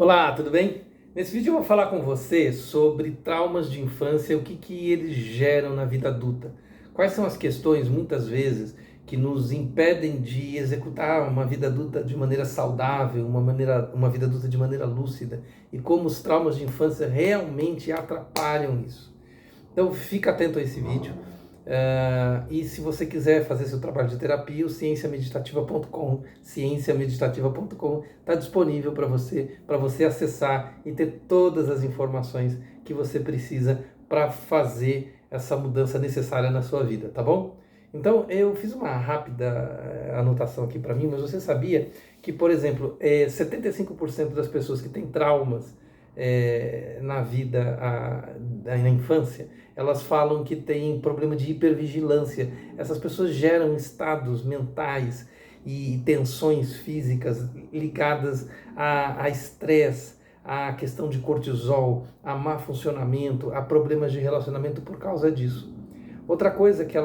Olá, tudo bem? Nesse vídeo eu vou falar com você sobre traumas de infância, o que eles geram na vida adulta. Quais são as questões, muitas vezes, que nos impedem de executar uma vida adulta de maneira saudável, uma vida adulta de maneira lúcida, e como os traumas de infância realmente atrapalham isso. Então fica atento a esse vídeo. E se você quiser fazer seu trabalho de terapia, o cienciameditativa.com está disponível para você acessar e ter todas as informações que você precisa para fazer essa mudança necessária na sua vida, tá bom? Então eu fiz uma rápida anotação aqui para mim, mas você sabia que, por exemplo, 75% das pessoas que têm traumas na vida, na infância, elas falam que tem problema de hipervigilância. Essas pessoas geram estados mentais e tensões físicas ligadas a estresse, a questão de cortisol, a má funcionamento, a problemas de relacionamento por causa disso. Outra coisa que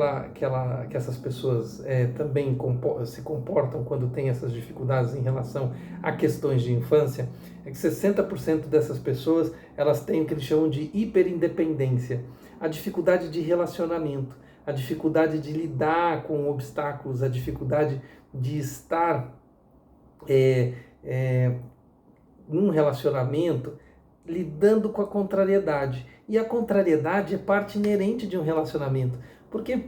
essas pessoas também se comportam quando têm essas dificuldades em relação a questões de infância é que 60% dessas pessoas elas têm o que eles chamam de hiperindependência, a dificuldade de relacionamento, a dificuldade de lidar com obstáculos, a dificuldade de estar num relacionamento lidando com a contrariedade. E a contrariedade é parte inerente de um relacionamento. Porque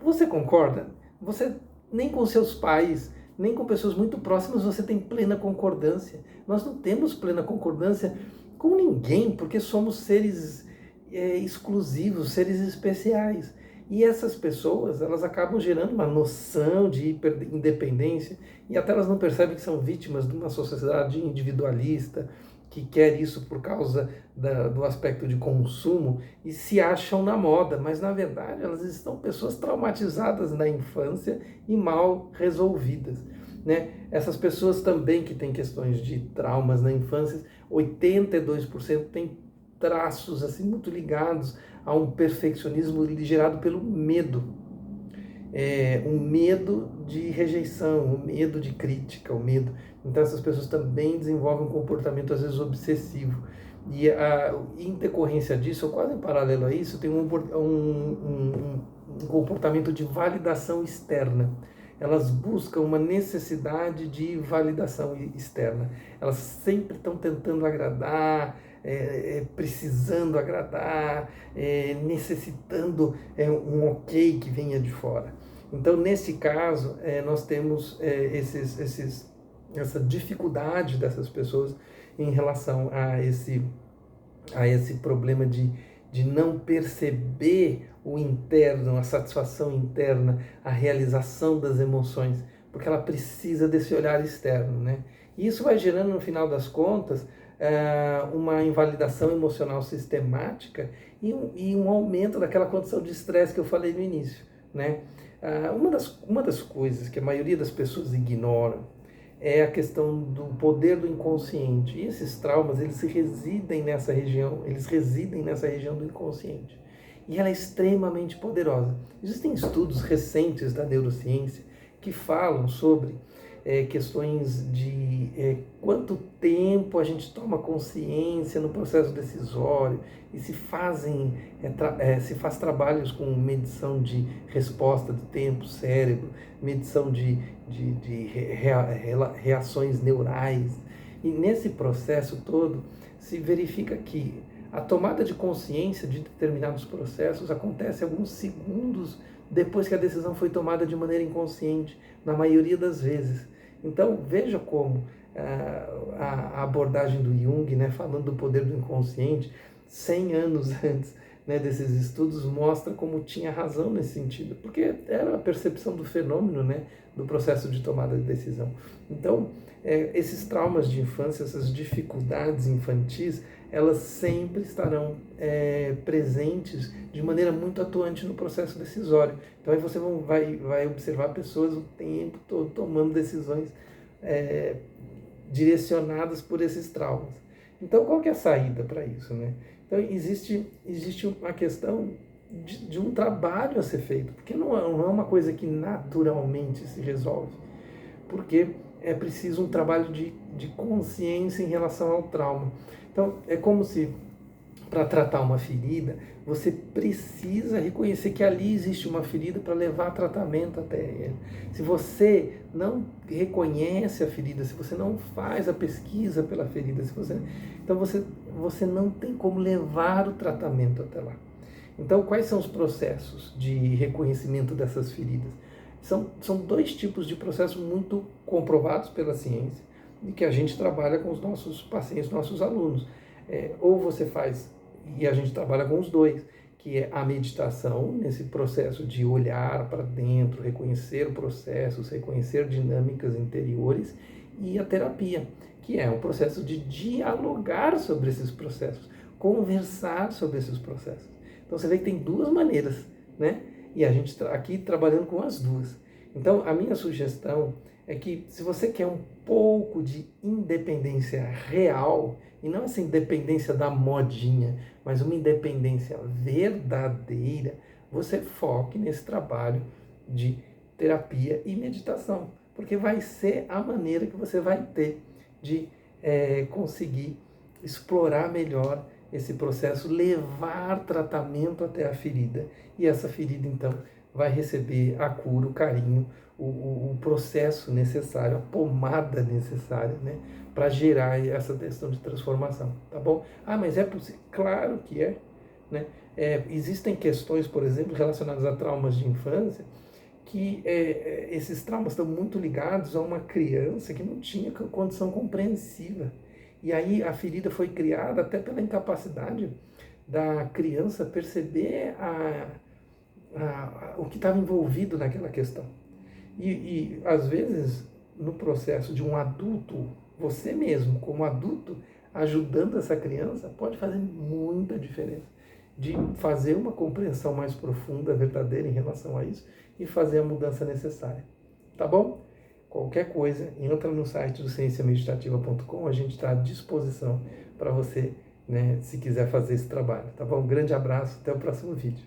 você concorda? Você nem com seus pais, nem com pessoas muito próximas você tem plena concordância. Nós não temos plena concordância com ninguém, porque somos seres exclusivos, seres especiais. E essas pessoas, elas acabam gerando uma noção de hiperindependência e até elas não percebem que são vítimas de uma sociedade individualista, que quer isso por causa do aspecto de consumo e se acham na moda, mas na verdade elas estão pessoas traumatizadas na infância e mal resolvidas. Né? Essas pessoas também que têm questões de traumas na infância, 82% têm traços assim muito ligados a um perfeccionismo gerado pelo medo. Um medo de rejeição, um medo de crítica, o medo. Então essas pessoas também desenvolvem um comportamento às vezes obsessivo. E em decorrência disso, ou quase em paralelo a isso, tem um comportamento de validação externa. Elas buscam uma necessidade de validação externa. Elas sempre estão tentando agradar, precisando agradar, necessitando um ok que venha de fora. Então, nesse caso, nós temos essa dificuldade dessas pessoas em relação a esse problema de não perceber o interno, a satisfação interna, a realização das emoções, porque ela precisa desse olhar externo, né? E isso vai gerando, no final das contas, uma invalidação emocional sistemática e um aumento daquela condição de estresse que eu falei no início, né? Uma das coisas que a maioria das pessoas ignoram é a questão do poder do inconsciente. E esses traumas, eles residem nessa região do inconsciente. E ela é extremamente poderosa. Existem estudos recentes da neurociência que falam sobre questões de quanto tempo a gente toma consciência no processo decisório e se faz trabalhos com medição de resposta do tempo, cérebro, medição de reações neurais. E nesse processo todo se verifica que a tomada de consciência de determinados processos acontece alguns segundos depois que a decisão foi tomada de maneira inconsciente, na maioria das vezes. Então, veja como a abordagem do Jung, né, falando do poder do inconsciente, 100 anos antes, né, desses estudos, mostra como tinha razão nesse sentido, porque era a percepção do fenômeno, né, do processo de tomada de decisão. Então, esses traumas de infância, essas dificuldades infantis, elas sempre estarão presentes de maneira muito atuante no processo decisório. Então aí você vai observar pessoas o tempo todo tomando decisões direcionadas por esses traumas. Então qual que é a saída para isso, né? Então existe uma questão de um trabalho a ser feito, porque não é uma coisa que naturalmente se resolve. Porque é preciso um trabalho de consciência em relação ao trauma. Então, é como se, para tratar uma ferida, você precisa reconhecer que ali existe uma ferida para levar tratamento até ele. Se você não reconhece a ferida, se você não faz a pesquisa pela ferida, então você não tem como levar o tratamento até lá. Então, quais são os processos de reconhecimento dessas feridas? São dois tipos de processos muito comprovados pela ciência e que a gente trabalha com os nossos pacientes, nossos alunos. Ou você faz, e a gente trabalha com os dois, que é a meditação, nesse processo de olhar para dentro, reconhecer processos, reconhecer dinâmicas interiores, e a terapia, que é um processo de dialogar sobre esses processos, conversar sobre esses processos. Então você vê que tem duas maneiras, né? E a gente está aqui trabalhando com as duas. Então a minha sugestão é que, se você quer um pouco de independência real, e não essa independência da modinha, mas uma independência verdadeira, você foque nesse trabalho de terapia e meditação, porque vai ser a maneira que você vai ter de conseguir explorar melhor esse processo, levar tratamento até a ferida. E essa ferida, então, vai receber a cura, o carinho, o processo necessário, a pomada necessária, né, para gerar essa questão de transformação, tá bom? Ah, mas é possível? Claro que é, né? Existem questões, por exemplo, relacionadas a traumas de infância, que esses traumas estão muito ligados a uma criança que não tinha condição compreensiva. E aí a ferida foi criada até pela incapacidade da criança perceber o que estava envolvido naquela questão. E às vezes, no processo de um adulto, você mesmo, como adulto, ajudando essa criança, pode fazer muita diferença. De fazer uma compreensão mais profunda, verdadeira em relação a isso e fazer a mudança necessária. Tá bom? Qualquer coisa, entra no site do cienciameditativa.com, a gente está à disposição para você, né, se quiser fazer esse trabalho. Tá bom? Um grande abraço, até o próximo vídeo.